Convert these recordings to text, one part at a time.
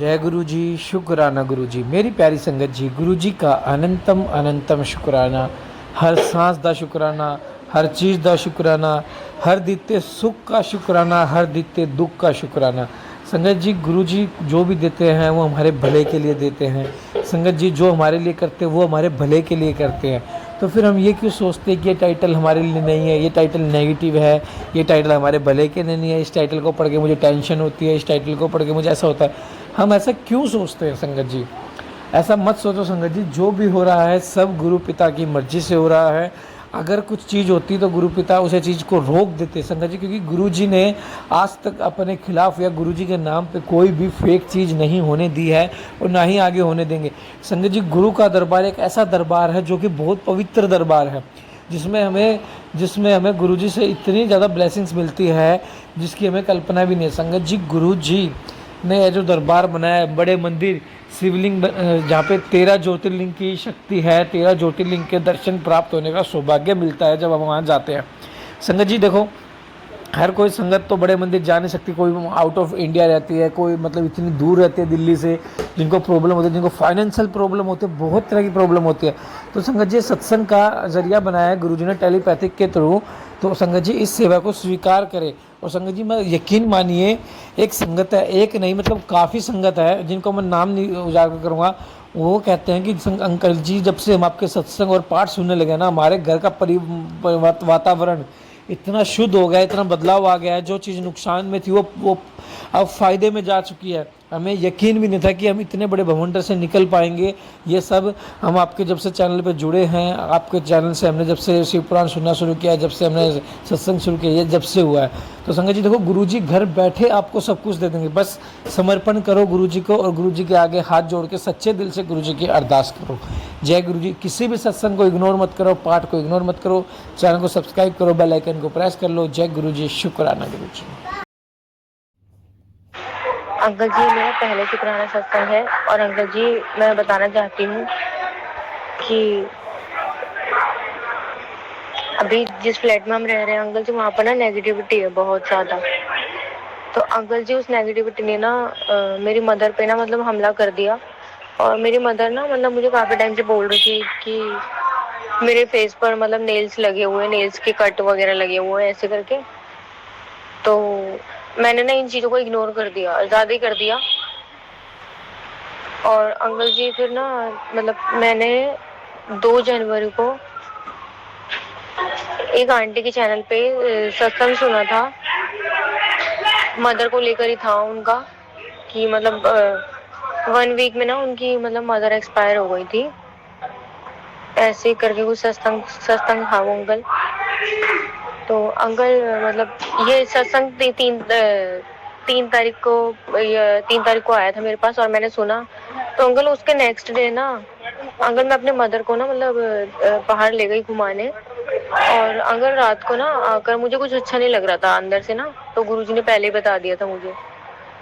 जय गुरु जी, शुक्राना गुरु जी। मेरी प्यारी संगत जी, गुरु जी का अनंतम अनंतम शुक्राना। हर सांस दा शुक्राना, हर चीज़ दा शुक्राना, हर दिते सुख का शुक्राना, हर दिते दुख का शुक्राना। संगत जी, गुरु जी जो भी देते हैं वो हमारे भले के लिए देते हैं। संगत जी जो हमारे लिए करते हैं वो हमारे भले के लिए करते हैं। तो फिर हम ये क्यों सोचते हैं कि ये टाइटल हमारे लिए नहीं है, ये टाइटल नेगेटिव है, ये टाइटल हमारे भले के लिए नहीं है, इस टाइटल को पढ़ के मुझे टेंशन होती है, इस टाइटल को पढ़ के मुझे ऐसा होता है। हम ऐसा क्यों सोचते हैं संगत जी? ऐसा मत सोचो संगत जी, जो भी हो रहा है सब गुरु पिता की मर्जी से हो रहा है। अगर कुछ चीज़ होती तो गुरु पिता उसे चीज़ को रोक देते संगत जी, क्योंकि गुरु जी ने आज तक अपने खिलाफ या गुरु जी के नाम पे कोई भी फेक चीज़ नहीं होने दी है और ना ही आगे होने देंगे। संगत जी, गुरु का दरबार एक ऐसा दरबार है जो कि बहुत पवित्र दरबार है, जिसमें हमें गुरु जी से इतनी ज़्यादा ब्लेसिंग्स मिलती है जिसकी हमें कल्पना भी नहीं है। संगत जी, गुरु जी ने जो दरबार बनाया है, बड़े मंदिर, शिवलिंग, जहाँ पे 13 ज्योतिर्लिंग की शक्ति है, 13 ज्योतिर्लिंग के दर्शन प्राप्त होने का सौभाग्य मिलता है जब हम वहाँ जाते हैं। संगत जी देखो, हर कोई संगत तो बड़े मंदिर जा नहीं सकती, कोई आउट ऑफ इंडिया रहती है, कोई मतलब इतनी दूर रहती है दिल्ली से, जिनको प्रॉब्लम होती है, जिनको फाइनेंशियल प्रॉब्लम होती है, बहुत तरह की प्रॉब्लम होती है। तो संगत जी सत्संग का जरिया बनाया है गुरु जी ने टेलीपैथिक के थ्रू। तो संगत जी इस सेवा को स्वीकार करें। और संगत जी मैं यकीन मानिए, एक संगत है, एक नहीं मतलब काफ़ी संगत है जिनको मैं नाम नहीं उजागर करूँगा। वो कहते हैं कि अंकल जी जब से हम आपके सत्संग और पाठ सुनने लगे ना, हमारे घर का वातावरण इतना शुद्ध हो गया, इतना बदलाव आ गया है। जो चीज़ नुकसान में थी वो अब फ़ायदे में जा चुकी है। हमें यकीन भी नहीं था कि हम इतने बड़े भवंडर से निकल पाएंगे। ये सब हम आपके जब से चैनल पे जुड़े हैं, आपके चैनल से हमने जब से शिव पुराण सुनना शुरू किया, जब से हमने सत्संग शुरू किया, ये जब से हुआ है। तो संगत जी देखो, गुरु जी घर बैठे आपको सब कुछ दे देंगे, बस समर्पण करो गुरु जी को और गुरु जी के आगे हाथ जोड़ के सच्चे दिल से गुरु जी की अरदास करो। जय गुरु जी। किसी भी सत्संग को इग्नोर मत करो, पाठ को इग्नोर मत करो, चैनल को सब्सक्राइब करो, बेल आइकन को प्रेस कर लो। जय गुरु जी, शुक्राना गुरु जी। अंकल जी, मेरा पहले शुक्राना सत्संग है। और अंकल जी, मैं बताना चाहती हूँ कि अभी जिस फ्लैट में हम रह रहे हैं अंकल जी, वहाँ पर ना नेगेटिविटी है बहुत ज़्यादा। तो अंकल जी उस नेगेटिविटी ने ना मेरी मदर पे ना मतलब हमला कर दिया। और मेरी मदर ना मतलब मुझे काफ़ी टाइम से बोल रही थी कि मेरे फेस पर मतलब नेल्स लगे हुए, नेल्स के कट वगैरह लगे हुए हैं ऐसे करके। तो मैंने ना इन चीज़ों को इग्नोर कर दिया, ज़्यादा ही कर दिया। और अंकल जी फिर ना मतलब मैंने 2 जनवरी को एक आंटी के चैनल पे सत्संग सुना था, मदर को लेकर ही था उनका, कि मतलब 1 वीक में ना उनकी मतलब मदर एक्सपायर हो गई थी, ऐसे करके कुछ सत्संग सत्संग था वो अंकल। तो अंकल मतलब ये सत्संग 3 तारीख को आया था मेरे पास और मैंने सुना। तो अंकल उसके नेक्स्ट डे ना अंकल मैं अपने मदर को ना मतलब बाहर ले गई घुमाने। और अंकल रात को ना आकर मुझे कुछ अच्छा नहीं लग रहा था अंदर से ना, तो गुरुजी ने पहले ही बता दिया था मुझे।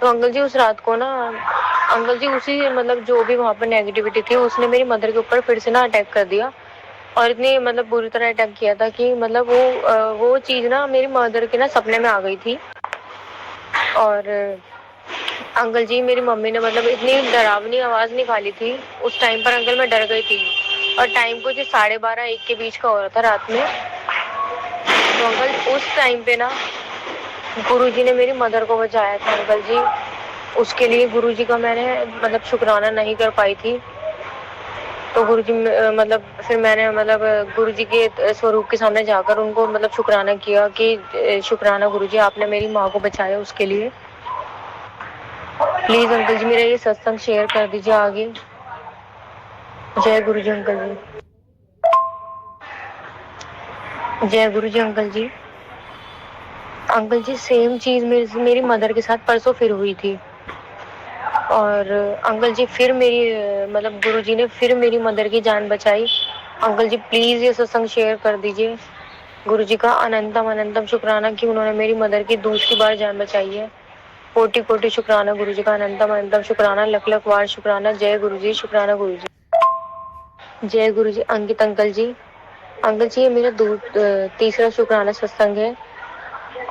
तो अंकल जी उस रात को ना अंकल जी उसी मतलब जो भी वहाँ पर नेगेटिविटी थी उसने मेरी मदर के ऊपर फिर से ना अटैक कर दिया। और इतनी मतलब बुरी तरह अटैक किया था कि मतलब वो चीज़ ना मेरी मदर के ना सपने में आ गई थी। और अंकल जी मेरी मम्मी ने मतलब इतनी डरावनी आवाज़ निकाली थी उस टाइम पर अंकल, मैं डर गई थी। और टाइम कुछ 12:30-1 के बीच का हो रहा था रात में। तो अंकल उस टाइम पे ना गुरुजी ने मेरी मदर को बचाया था अंकल जी। उसके लिए गुरुजी का मैंने मतलब शुक्राना नहीं कर पाई थी। तो गुरुजी मतलब फिर मैंने मतलब गुरुजी के स्वरूप के सामने जाकर उनको मतलब शुक्राना किया कि शुक्राना गुरुजी, आपने मेरी माँ को बचाया, उसके लिए प्लीज अंकल जी मेरा ये सत्संग शेयर कर दीजिए आगे। जय गुरु जी अंकल जी। जय गुरु जी अंकल जी। अंकल जी सेम चीज मेरी मदर के साथ परसों फिर हुई थी। और अंकल जी फिर मेरी मतलब गुरुजी ने फिर मेरी मदर की जान बचाई। अंकल जी प्लीज ये सत्संग शेयर कर दीजिए। गुरुजी का अनंतम अनंतम शुक्राना कि उन्होंने मेरी मदर की दूसरी बार जान बचाई है। कोटि कोटि शुक्राना गुरुजी का, अनंतम अनंतम शुक्राना, लख लख बार शुक्राना। जय गुरुजी, शुक्राना गुरुजी। जय गुरुजी। अंकित अंकल जी, अंकल जी ये मेरा तीसरा शुक्राना सत्संग है।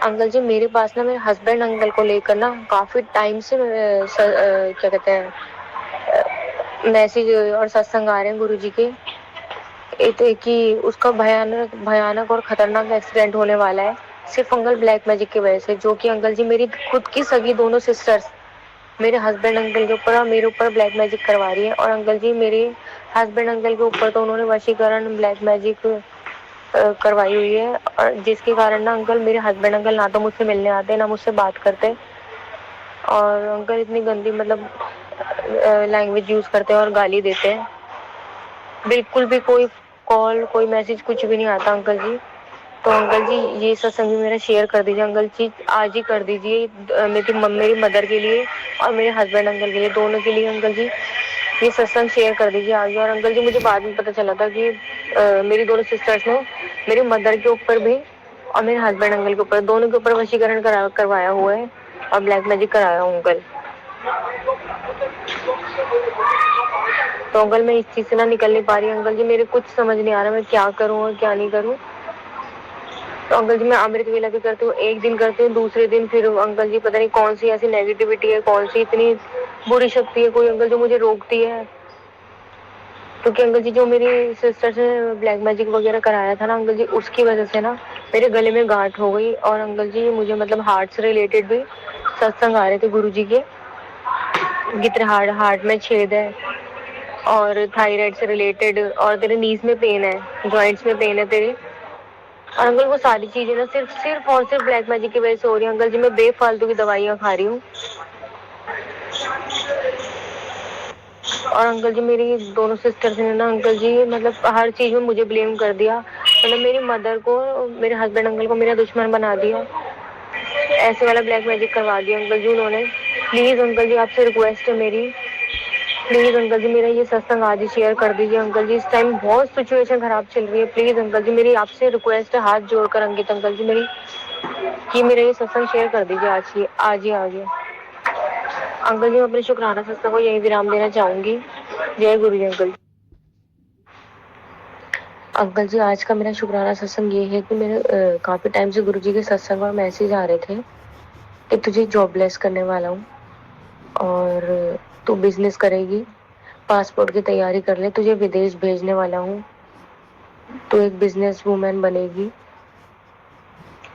अंकल जी मेरे पास ना मेरे हस्बैंड अंकल को लेकर ना काफ़ी टाइम से क्या कहते हैं मैसेज और सत्संग आ रहे हैं गुरुजी के। एक एक कि उसका भयानक भयानक और खतरनाक एक्सीडेंट होने वाला है सिर्फ अंकल ब्लैक मैजिक की वजह से, जो कि अंकल जी मेरी खुद की सगी दोनों सिस्टर्स मेरे हस्बैंड अंकल के ऊपर और मेरे ऊपर ब्लैक मैजिक करवा रही है। और अंकल जी मेरे हस्बैंड अंकल के ऊपर तो उन्होंने वशीकरण ब्लैक मैजिक करवाई हुई है, और जिसके कारण ना अंकल मेरे हस्बैंड अंकल ना तो मुझसे मिलने आते ना मुझसे बात करते, और अंकल इतनी गंदी मतलब लैंग्वेज यूज करते हैं और गाली देते हैं। बिल्कुल भी कोई कॉल कोई मैसेज कुछ भी नहीं आता अंकल जी। तो अंकल जी ये सत्संग भी मेरा शेयर कर दीजिए अंकल जी, आज ही कर दीजिए मेरी मदर के लिए और मेरे हस्बैंड अंकल के लिए, दोनों के लिए अंकल जी ये सत्संग शेयर कर दीजिए आगे। और अंकल जी मुझे बाद में पता चला था कि मेरी दोनों सिस्टर्स ने मेरी मदर के ऊपर भी और मेरे हस्बैंड अंकल के ऊपर दोनों के ऊपर वशीकरण करवाया हुआ है और ब्लैक मैजिक कराया हूँ अंकल। तो अंकल मैं इस चीज से ना निकल नहीं पा रही अंकल जी, मेरे कुछ समझ नहीं आ रहा मैं क्या करूँ और क्या नहीं करूँ। तो अंकल जी मैं अमृत वेला भी करती हूँ, एक दिन करती हूँ, दूसरे दिन फिर अंकल जी पता नहीं कौन सी ऐसी नेगेटिविटी है, कौन सी इतनी बुरी शक्ति है कोई अंकल जो मुझे रोकती है। क्योंकि अंकल जी जो मेरी सिस्टर से ब्लैक मैजिक वगैरह कराया था ना अंकल जी, उसकी वजह से ना मेरे गले में गांठ हो गई। और अंकल जी मुझे मतलब हार्ट से रिलेटेड भी सत्संग आ रहे थे गुरुजी के, तेरे हार्ट में छेद है और थायराइड से रिलेटेड, और तेरे नीज में पेन है, जॉइंट्स में पेन है तेरे। और अंकल वो सारी चीजें ना सिर्फ सिर्फ और सिर्फ ब्लैक मैजिक की वजह से हो रही है अंकल जी। मैं बेफालतू की दवाइयाँ खा रही हूँ। और अंकल जी मेरी दोनों सिस्टर्स ने ना अंकल जी मतलब हर चीज में मुझे ब्लेम कर दिया, मतलब मेरी मदर को मेरे हस्बैंड अंकल को मेरा दुश्मन बना दिया, ऐसे वाला ब्लैक मैजिक करवा दिया अंकल जी उन्होंने। प्लीज अंकल जी आपसे रिक्वेस्ट है मेरी, प्लीज अंकल जी मेरा ये सत्संग आज ही शेयर कर दीजिए अंकल जी। इस टाइम बहुत सिचुएशन खराब चल रही है, प्लीज अंकल जी मेरी आपसे रिक्वेस्ट है हाथ जोड़कर अंकित अंकल जी मेरी, कि मेरा ये सत्संग शेयर कर दीजिए आज ही आगे। अंकल जी मैं अपने शुक्राना सत्संग को यही विराम देना चाहूंगी। जय गुरु जी अंकल। अंकल जी आज का मेरा शुक्राना सत्संग ये है कि मेरे काफी टाइम से गुरु जी के सत्संग और मैसेज आ रहे थे कि तुझे जॉबलेस करने वाला हूँ और तू बिजनेस करेगी, पासपोर्ट की तैयारी कर ले, तुझे विदेश भेजने वाला हूँ, तू एक बिजनेस वूमेन बनेगी,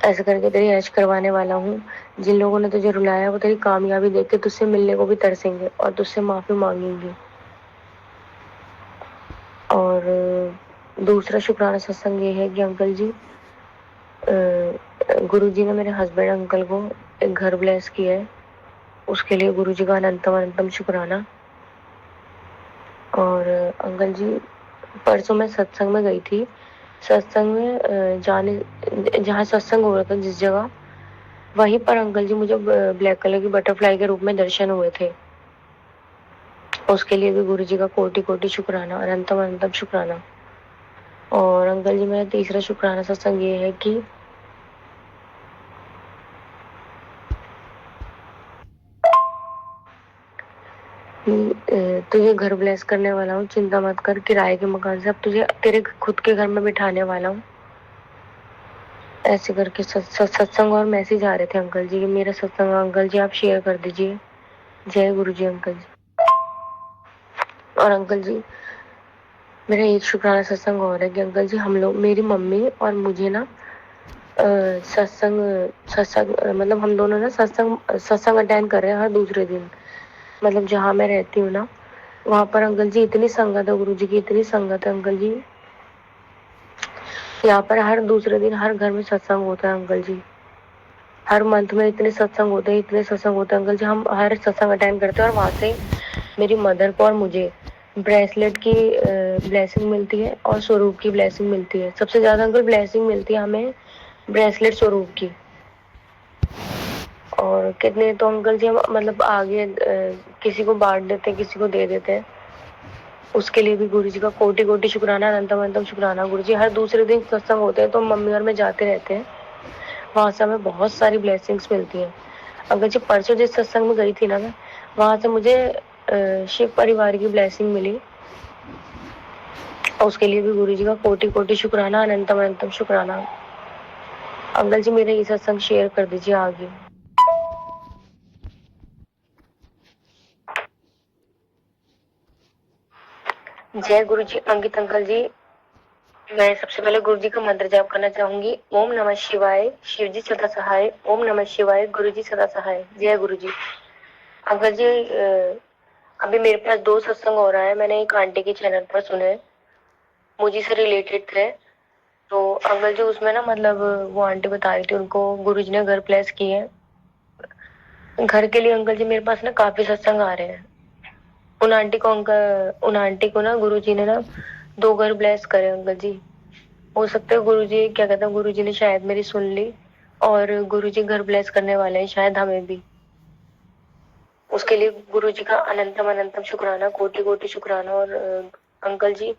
ऐसे करके तेरी ऐश करवाने वाला हूँ। जिन लोगों ने तुझे रुलाया वो तेरी कामयाबी देख के तुझसे मिलने को भी तरसेंगे और तुझसे माफी मांगेंगे। और दूसरा शुक्राना सत्संग ये है कि अंकल जी गुरु जी ने मेरे हस्बैंड अंकल को एक घर ब्लेस किया है, उसके लिए गुरु जी का अनंतम अनंतम शुक्राना। और अंकल जी परसों मैं सत्संग में गई थी, सत्संग में जाने जहाँ सत्संग हो रहा था जिस जगह, वहीं पर अंकल जी मुझे ब्लैक कलर की बटरफ्लाई के रूप में दर्शन हुए थे। उसके लिए भी गुरु जी का कोटि कोटि शुक्राना, अनंतम अनंतम शुक्राना। और अंकल जी मेरा तीसरा शुक्राना सत्संग ये है कि तुझे घर ब्लेस करने वाला हूँ, चिंता मत कर, किराए के मकान से अब तुझे तेरे खुद के घर में बिठाने वाला हूँ। ऐसे करके सत्संग और मैसेज आ रहे थे अंकल जी, मेरा सत्संग अंकल जी आप शेयर कर दीजिए। जय गुरु जी अंकल जी। और अंकल जी मेरा एक शुक्राना सत्संग और है कि अंकल जी हम लोग मेरी मम्मी और मुझे ना सत्संग सत्संग मतलब हम दोनों ना सत्संग अटेंड कर रहे हैं हर दूसरे दिन। मतलब जहाँ मैं रहती हूँ ना वहाँ पर अंकल जी इतनी संगत है, गुरु जी की इतनी संगत है अंकल जी, यहाँ पर हर दूसरे दिन हर घर में सत्संग होता है अंकल जी। हर मंथ में इतने सत्संग होते हैं, इतने सत्संग होते हैं अंकल जी, हम हर सत्संग अटेंड करते हैं। और वहाँ से मेरी मदर को और मुझे ब्रेसलेट की ब्लेसिंग मिलती है और स्वरूप की ब्लेसिंग मिलती है। सबसे ज्यादा अंकल ब्लेसिंग मिलती है हमें ब्रेसलेट स्वरूप की। और कितने तो अंकल जी हम मतलब आगे किसी को बांट देते हैं, किसी को दे देते हैं, उसके लिए भी गुरु जी का कोटि कोटि शुक्राना, अनंतम अनंतम शुक्राना। गुरु जी हर दूसरे दिन सत्संग होते हैं तो मम्मी और मैं जाते रहते हैं, वहाँ से हमें बहुत सारी ब्लेसिंग्स मिलती हैं। अंकल जी परसों जिस सत्संग में गई थी ना मैं, वहाँ से मुझे शिव परिवार की ब्लेसिंग मिली, उसके लिए भी गुरु जी का कोटि कोटि शुक्राना, अनंतम अनंतम शुक्राना। अंकल जी मेरा ये सत्संग शेयर कर दीजिए आगे। जय गुरु जी अंकित अंकल जी। मैं सबसे पहले गुरु जी का मंत्र जाप करना चाहूंगी। ओम नमः शिवाय, शिव जी सदा सहाय। ओम नमः शिवाय, गुरु जी सदा सहाय। जय गुरु जी। अंकल जी अभी मेरे पास 2 सत्संग हो रहा है, मैंने एक आंटी के चैनल पर सुने, मुझे से रिलेटेड थे। तो अंकल जी उसमें ना मतलब वो आंटी बता रही थी उनको गुरु जी ने घर प्लेस किए हैं। घर के लिए अंकल जी मेरे पास ना काफी सत्संग आ रहे हैं। उन आंटी को ना गुरु जी ने ना 2 घर ब्लेस करे अंकल जी। हो सकता है गुरु जी क्या कहते हैं, गुरु जी ने शायद मेरी सुन ली और गुरु जी घर ब्लेस करने वाले हैं शायद हमें भी। उसके लिए गुरु जी का अनंतम अनंतम शुक्राना, कोटि कोटि शुक्राना। और अंकल जी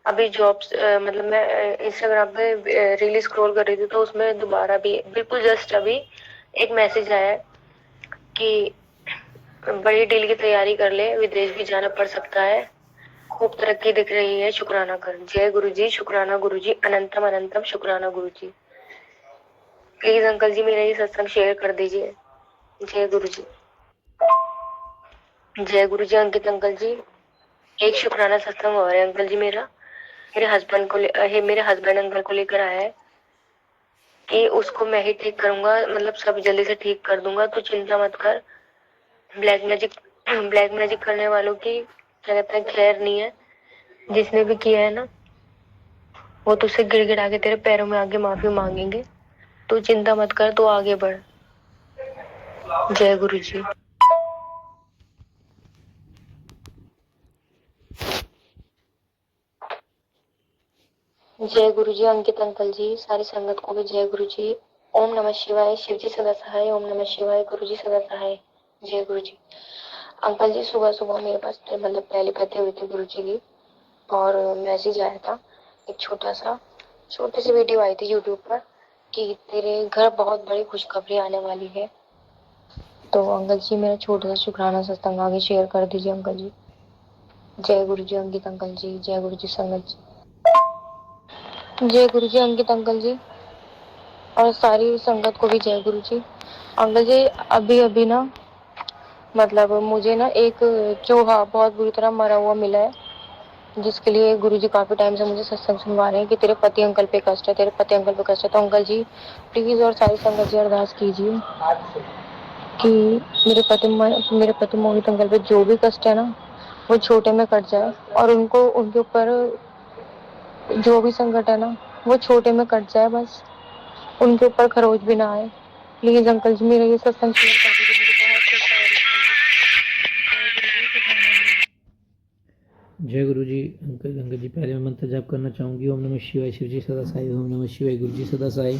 अभी जॉब्स मतलब मैं इंस्टाग्राम पे रील स्क्रॉल कर रही थी तो उसमें दोबारा भी बिल्कुल जस्ट अभी एक मैसेज आया कि बड़ी डील की तैयारी कर ले, विदेश भी जाना पड़ सकता है, खूब तरक्की दिख रही है, शुक्राना कर। जय गुरु जी, शुक्राना गुरु जी, अनंतम अनंतम शुक्राना गुरु जी। प्लीज अंकल जी मेरा ये सत्संग शेयर कर दीजिए। जय गुरु जी। जय गुरु जी अंकित अंकल जी। एक शुक्राना सत्संग और है अंकल जी मेरा, मेरे हस्बैंड अंकल को लेकर आया है कि उसको मैं ही ठीक करूंगा, मतलब सब जल्दी से ठीक कर दूंगा, तो चिंता मत कर। ब्लैक मैजिक ब्लैक मैजिक करने वालों की क्या कहते हैं खैर नहीं है। जिसने भी किया है ना वो तुझसे गिड़गिड़ा के तेरे पैरों में आगे माफी मांगेंगे। तू चिंता मत कर, तू आगे बढ़। जय गुरु जी। जय गुरु जी अंकित अंकल जी, सारी संगत को भी जय गुरु जी। ओम नमः शिवाय, शिव जी सदा सहाय। ओम नमः शिवाय, गुरु जी सदा सहाय। जय गुरु जी। अंकल जी सुबह सुबह मेरे पास मतलब पहली पत्ती हुई थी गुरु जी की और मैसेज आया था, एक छोटी सी वीडियो आई थी यूट्यूब पर कि तेरे घर बहुत बड़ी खुशखबरी आने वाली है। तो अंकल जी मेरा छोटा सा शुक्राना सत्संग आगे शेयर कर दीजिए अंकल जी। जय गुरु जी अंकित अंकल जी, जय गुरु जी संगत जी। जय गुरु जी अंकित अंकल जी और सारी संगत को भी जय गुरु जी। अंकल जी अभी अभी ना मतलब मुझे ना एक चूहा बहुत बुरी तरह मरा हुआ मिला है, जिसके लिए गुरु जी काफी टाइम से मुझे सत्संग सुनवा रहे हैं कि तेरे पति अंकल पे कष्ट है, तेरे पति अंकल पे कष्ट है। तो अंकल जी प्लीज और सारी संगत जी अरदास कीजिए कि मेरे पति मोहित अंकल पे जो भी कष्ट है ना वो छोटे में कट जाए और उनको उनके ऊपर जो भी संकट है ना वो छोटे में कट जाए, बस उनके ऊपर खरोच भी ना आए। प्लीज अंकल जी मेरा ये सत्संग शेयर कर दीजिए, मुझे बहुत खुश जय गुरु जी अंकल अंकल जी। पहले मैं मंत्र जाप करना चाहूँगी। ओम नमः शिवाय, शिव जी सदा साई। ओम नमः शिवाय, गुरु जी सदा साई।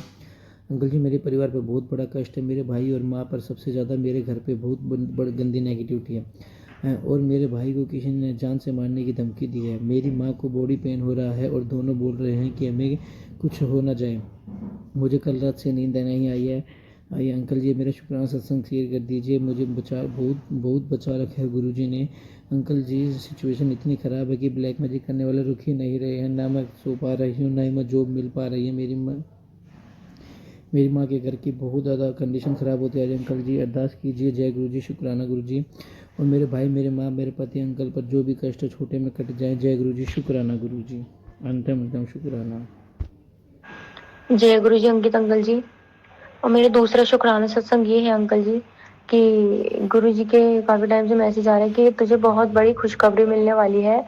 अंकल जी मेरे परिवार पर बहुत बड़ा कष्ट है, मेरे भाई और माँ पर सबसे ज़्यादा मेरे घर पे बहुत बड़ी गंदी नेगेटिविटी है और मेरे भाई को किसी ने जान से मारने की धमकी दी है। मेरी माँ को बॉडी पेन हो रहा है और दोनों बोल रहे हैं कि हमें कुछ हो ना जाए। मुझे कल रात से नींद नहीं आई है। आइए अंकल जी मेरा शुक्राना सत्संग शेयर कर दीजिए। मुझे बहुत बचा रखा है गुरु जी ने। अंकल जी सिचुएशन इतनी ख़राब है कि ब्लैक मैजिक करने वाले रुक ही नहीं रहे हैं। ना मैं सो पा रही हूँ, ना ही मैं जॉब मिल पा रही है। मेरी माँ के घर की बहुत ज़्यादा कंडीशन ख़राब होती है। अंकल जी अरदास कीजिए। जय गुरु जी, शुक्राना गुरु जी। और मेरे भाई, मेरे माँ, मेरे पति अंकल पर जो भी कष्ट छोटे में कट जाए। जय गुरु जी, शुक्राना गुरु जी, अंतम शुक्राना। जय गुरु जी अंकित अंकल जी। और मेरे दूसरा शुक्राना सत्संग ये है अंकल जी कि गुरु जी के काफी टाइम से मैसेज आ रहे हैं कि तुझे बहुत बड़ी खुशखबरी मिलने वाली है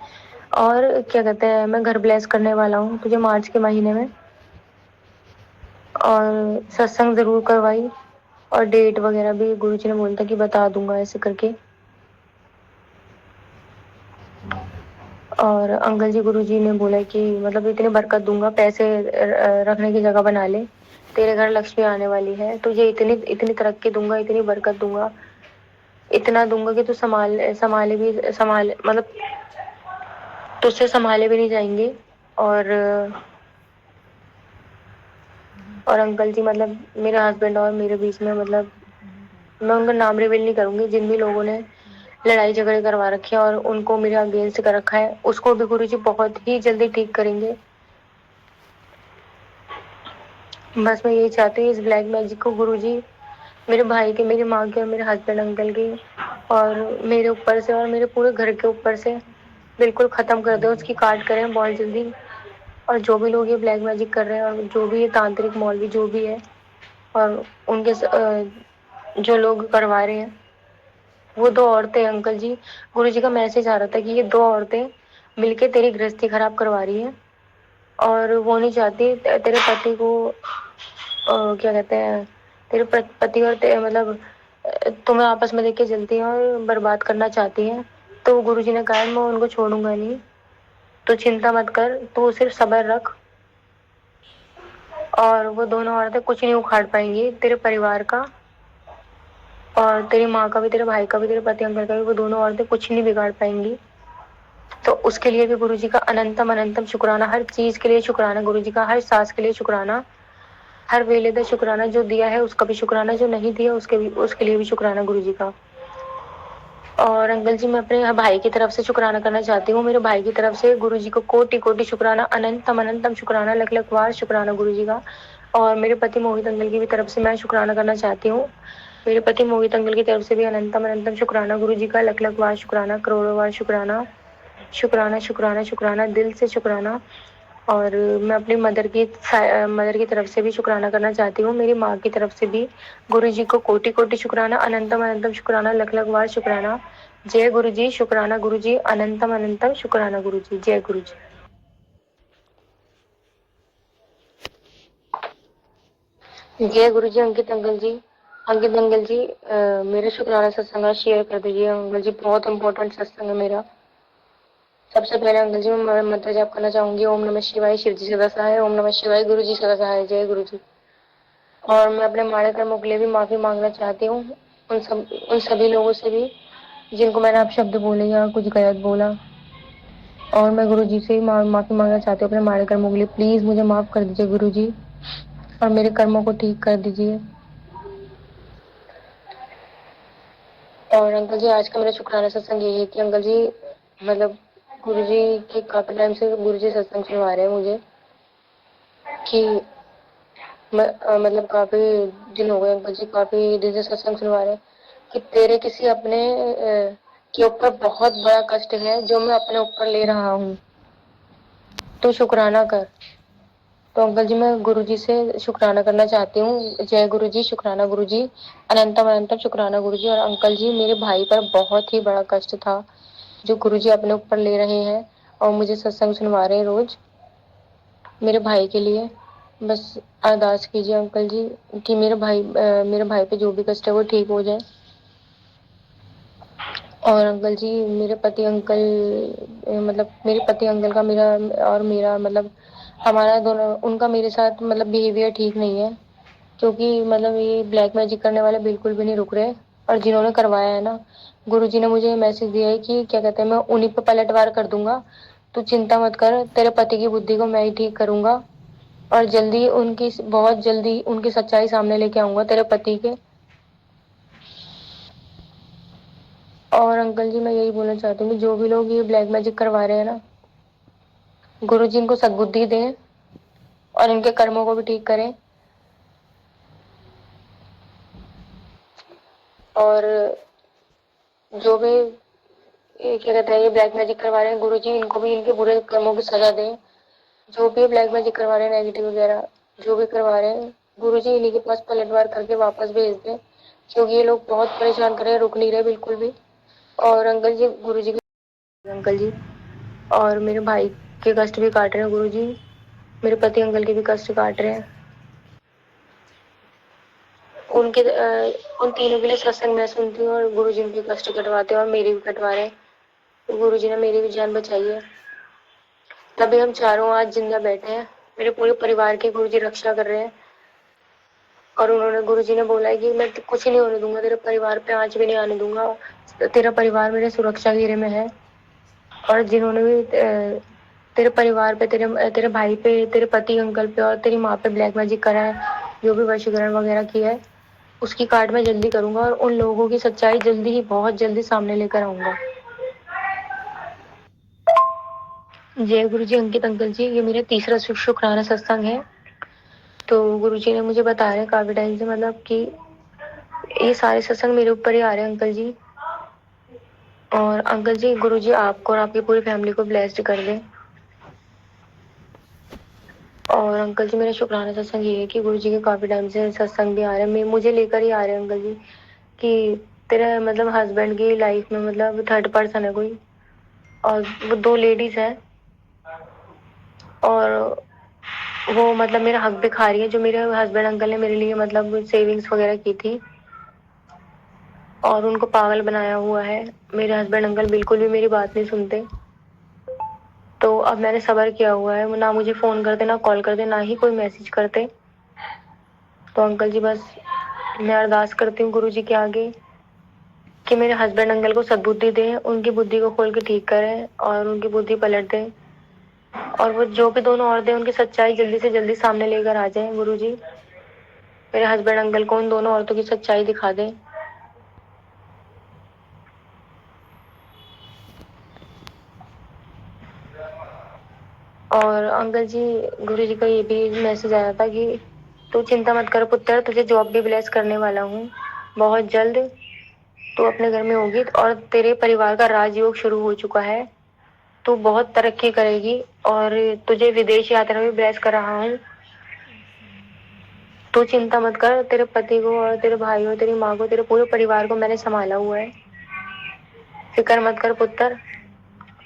और क्या कहते हैं मैं घर ब्लेस करने वाला हूँ तुझे मार्च के महीने में। और सत्संग जरूर करवाई और डेट वगैरह भी गुरु जी ने बोला था कि बता दूंगा ऐसे करके। और अंकल जी गुरु जी ने बोला कि मतलब इतनी बरकत दूंगा, पैसे रखने की जगह बना ले, तेरे घर लक्ष्मी आने वाली है, तुझे इतनी इतनी तरक्की दूंगा, इतनी बरकत दूंगा, इतना दूंगा कि तू संभाले मतलब तुझसे संभाले भी नहीं जाएंगे। और अंकल जी मतलब मेरे हस्बैंड और मेरे बीच में मतलब मैं उनका नाम रिवील नहीं करूंगी, जिन भी लोगों ने लड़ाई झगड़े करवा रखे हैं और उनको मेरे अगेंस्ट कर रखा है उसको भी गुरु जी बहुत ही जल्दी ठीक करेंगे। बस मैं यही चाहती हूँ इस ब्लैक मैजिक को गुरुजी मेरे भाई के, मेरी माँ के और मेरे हस्बैंड अंकल की और मेरे ऊपर से और मेरे पूरे घर के ऊपर से बिल्कुल ख़त्म कर दें, उसकी काट करें बहुत जल्दी। और जो भी लोग ये ब्लैक मैजिक कर रहे हैं और जो भी ये तांत्रिक मौलवी जो भी है और उनके जो लोग करवा रहे हैं, वो 2 औरतें अंकल जी, गुरुजी का मैसेज आ रहा था कि ये 2 औरतें मिलके तेरी गृहस्थी खराब करवा रही हैं और वो नहीं चाहती तेरे पति को क्या कहते हैं, तेरे पति और मतलब तुम्हें आपस में लेके जलती हैं और बर्बाद करना चाहती हैं। तो गुरुजी ने कहा मैं उनको छोड़ूंगा नहीं, तो चिंता मत कर, तू सिर्फ सब्र रख और वो दोनों औरतें कुछ नहीं उखाड़ पाएंगी तेरे परिवार का और तेरी माँ का भी, तेरे भाई का भी, तेरे पति अंकल का भी, वो दोनों औरतें कुछ नहीं बिगाड़ पाएंगी। तो उसके लिए भी गुरुजी का अनंतम अनंतम शुक्राना, हर चीज के लिए शुक्राना गुरुजी का, हर सांस के लिए शुक्राना, हर वेले का शुक्राना, जो दिया है उसका भी शुक्राना, जो नहीं दिया उसके लिए भी शुक्राना गुरुजी का। और अंकल जी मैं अपने भाई की तरफ से शुक्राना करना चाहती हूँ, मेरे भाई की तरफ से गुरुजी को कोटि कोटि शुक्राना, अनंतम अनंतम शुक्राना, लख लख बार शुक्राना गुरुजी का। और मेरे पति मोहित अंकल की भी तरफ से मैं शुक्राना करना चाहती हूँ, मेरे पति मोहित अंकल की तरफ से भी अनंतम अनंतम शुक्राना गुरुजी का, लख लख बार शुक्राना, करोड़ों बार शुक्राना, शुक्राना शुक्राना शुक्राना, दिल से शुक्राना। और मैं अपनी मदर की तरफ से भी शुक्राना करना चाहती हूँ, मेरी माँ की तरफ से भी गुरुजी को कोटि कोटि शुक्राना, अनंतम अनंतम शुक्राना, लख लख बार शुक्राना। जय गुरुजी, शुक्राना गुरुजी, अनंतम अनंतम शुक्राना गुरुजी, जय गुरुजी। जय गुरुजी अंकित अंकल जी मेरे शुक्राना सत्संग शेयर कर दीजिए अंकल जी, बहुत इंपॉर्टेंट सत्संग है मेरा। सबसे पहले अंकल जी मैं मंत्र जाप करना चाहूंगी, ओम नमः शिवाय, शिव जी सदा सहाय, ओम नमः शिवाय, गुरु जी सदा सहाय, जय गुरु जी। और मैं अपने माड़े कर्मों के लिए भी माफी मांगना चाहती हूँ, उन सभी लोगों से भी जिनको मैंने आप शब्द बोले या कुछ गलत बोला। और मैं गुरु जी से माफी मांगना चाहती हूँ अपने माड़े कर्मों के लिए, प्लीज मुझे माफ कर दीजिए गुरु जी और मेरे कर्मों को ठीक कर दीजिए। और अंकल जी आज का मेरा शुक्राना सत्संग यही है कि अंकल जी मतलब गुरु जी के काफी टाइम से गुरु जी सत्संग सुनवा रहे हैं मुझे कि मतलब काफी दिन हो गए अंकल जी, काफी दिन से सत्संग सुनवा रहे हैं कि तेरे किसी अपने के ऊपर बहुत बड़ा कष्ट है जो मैं अपने ऊपर ले रहा हूँ, तो शुक्राना कर। तो अंकल जी मैं गुरु जी से शुक्राना करना चाहती हूँ, जय गुरु जी, शुक्राना गुरु जी, अनंतम अनंतम शुक्राना गुरु जी। और अंकल जी मेरे भाई पर बहुत ही बड़ा कष्ट था जो गुरु जी अपने ऊपर ले रहे हैं और मुझे सत्संग सुनवा रहे हैं रोज मेरे भाई के लिए। बस अरदास कीजिए अंकल जी कि मेरे भाई पे जो भी कष्ट है वो ठीक हो जाए। और अंकल जी मेरे पति अंकल मतलब मेरे पति अंकल का मेरा और मेरा मतलब हमारा दोनों उनका मेरे साथ मतलब बिहेवियर ठीक नहीं है, क्योंकि मतलब ये ब्लैक मैजिक करने वाले बिल्कुल भी नहीं रुक रहे। और जिन्होंने करवाया है ना, गुरुजी ने मुझे मैसेज दिया है कि क्या कहते हैं मैं उन्हीं पे पलटवार कर दूंगा, तू चिंता मत कर, तेरे पति की बुद्धि को मैं ही ठीक करूंगा और जल्दी उनकी बहुत जल्दी उनकी सच्चाई सामने लेके आऊंगा तेरे पति के। और अंकल जी मैं यही बोलना चाहती हूँ कि जो भी लोग ये ब्लैक मैजिक करवा रहे हैं ना, गुरु जी इनको सद्बुद्धि दें और इनके कर्मों को भी ठीक करें। और जो भी ये क्या कहते हैं ये ब्लैक मैजिक करवा रहे हैं, गुरु जी इनको भी इनके बुरे कर्मों की सजा दें। जो भी ब्लैक मैजिक करवा रहे हैं, नेगेटिव वगैरह जो भी करवा रहे हैं, गुरु जी इन्हीं के पास पलटवार करके वापस भेज दें, क्योंकि ये लोग बहुत परेशान कर रहे हैं, रुक नहीं रहे बिल्कुल भी। और अंकल जी गुरु जी अंकल जी और मेरे भाई के कष्ट भी काट रहे हैं गुरु जी, मेरे पति अंकल के भी कष्ट काट रहे हैं। उन तीनों के लिए सत्संग मैं सुनती हूँ और गुरु जी उनके कष्ट कटवाते हैं और मेरे भी कटवा रहे हैं। तो गुरु जी ने मेरी भी जान बचाई है, तभी हम चारों आज जिंदा बैठे हैं। मेरे पूरे परिवार की गुरु जी रक्षा कर रहे हैं और उन्होंने गुरु जी ने बोला है कि मैं कुछ ही नहीं होने दूंगा, तेरे परिवार पे आंच भी नहीं आने दूंगा, तेरा परिवार मेरे सुरक्षा घेरे में है। और जिन्होंने भी तेरे परिवार पे, तेरे भाई पे, तेरे पति अंकल पे और तेरी माँ पे ब्लैक मैजिक करा है, जो भी वशीकरण वगैरह किया है, उसकी काट मैं जल्दी करूंगा और उन लोगों की सच्चाई जल्दी ही बहुत जल्दी सामने लेकर आऊंगा। जय गुरु जी अंकित अंकल जी, ये मेरा तीसरा शुक्राना सत्संग है। तो गुरुजी ने मुझे बता रहे हैं काफ़ी टाइम से, मतलब कि ये सारे सत्संग मेरे ऊपर ही आ रहे हैं अंकल जी। और अंकल जी, गुरुजी आपको और आपकी पूरी फैमिली को ब्लेस्ड कर दें। और अंकल जी, मेरा शुक्राना सत्संग ये है कि गुरुजी के काफ़ी टाइम से सत्संग भी आ रहे हैं, मुझे लेकर ही आ रहे हैं अंकल जी, कि तेरा मतलब हस्बैंड की लाइफ में मतलब थर्ड पर्सन है कोई, और वो 2 लेडीज़ हैं, और वो मतलब मेरा हक भी खा रही है, जो मेरे हस्बैंड अंकल ने मेरे लिए मतलब सेविंग्स वगैरह की थी, और उनको पागल बनाया हुआ है। मेरे हस्बैंड अंकल बिल्कुल भी मेरी बात नहीं सुनते। तो अब मैंने सब्र किया हुआ है, ना मुझे फ़ोन करते, ना कॉल करते, ना ही कोई मैसेज करते। तो अंकल जी, बस मैं अरदास करती हूँ गुरुजी के आगे कि मेरे हस्बैंड अंकल को सद्बुद्धि दें, उनकी बुद्धि को खोल के ठीक करें और उनकी बुद्धि पलट दें, और वो जो भी दोनों औरतें उनकी सच्चाई जल्दी से जल्दी सामने लेकर आ जाएं। गुरुजी, मेरे हस्बैंड अंकल को उन दोनों औरतों की सच्चाई दिखा दें। और अंकल जी, गुरुजी का ये भी मैसेज आया था कि तू चिंता मत कर पुत्र, तुझे जॉब भी ब्लेस करने वाला हूँ बहुत जल्द। तू अपने घर में होगी और तेरे परिवार का राजयोग शुरू हो चुका है। तू बहुत तरक्की करेगी, और तुझे विदेश यात्रा भी ब्लेस कर रहा हूँ। तू चिंता मत कर, तेरे पति को और तेरे भाई और तेरी माँ को, तेरे पूरे परिवार को मैंने संभाला हुआ है। फिक्र मत कर पुत्र,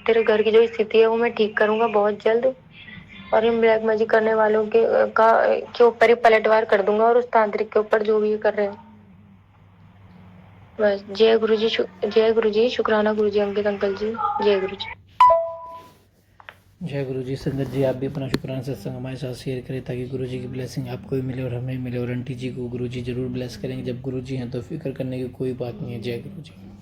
तेरे घर की जो स्थिति है वो मैं ठीक करूंगा बहुत जल्द, और इन ब्लैक मैजिक करने वालों के ऊपर ही पलटवार कर दूंगा, और उस तांत्रिक के ऊपर जो भी ये कर रहे हैं। बस जय गुरु जी, जय गुरु जी, शुक्राना गुरु जी, अंकित अंकल जी, जय गुरु जी। जय गुरु जी। संगत जी, आप भी अपना शुक्राना सत्संग हमारे साथ शेयर करें ताकि गुरु जी की ब्लेसिंग आपको भी मिले और हमें मिले, और आंटी जी को गुरु जी जरूर ब्लेस करेंगे। जब गुरु जी हैं तो फिक्र करने की कोई बात नहीं है। जय गुरु जी।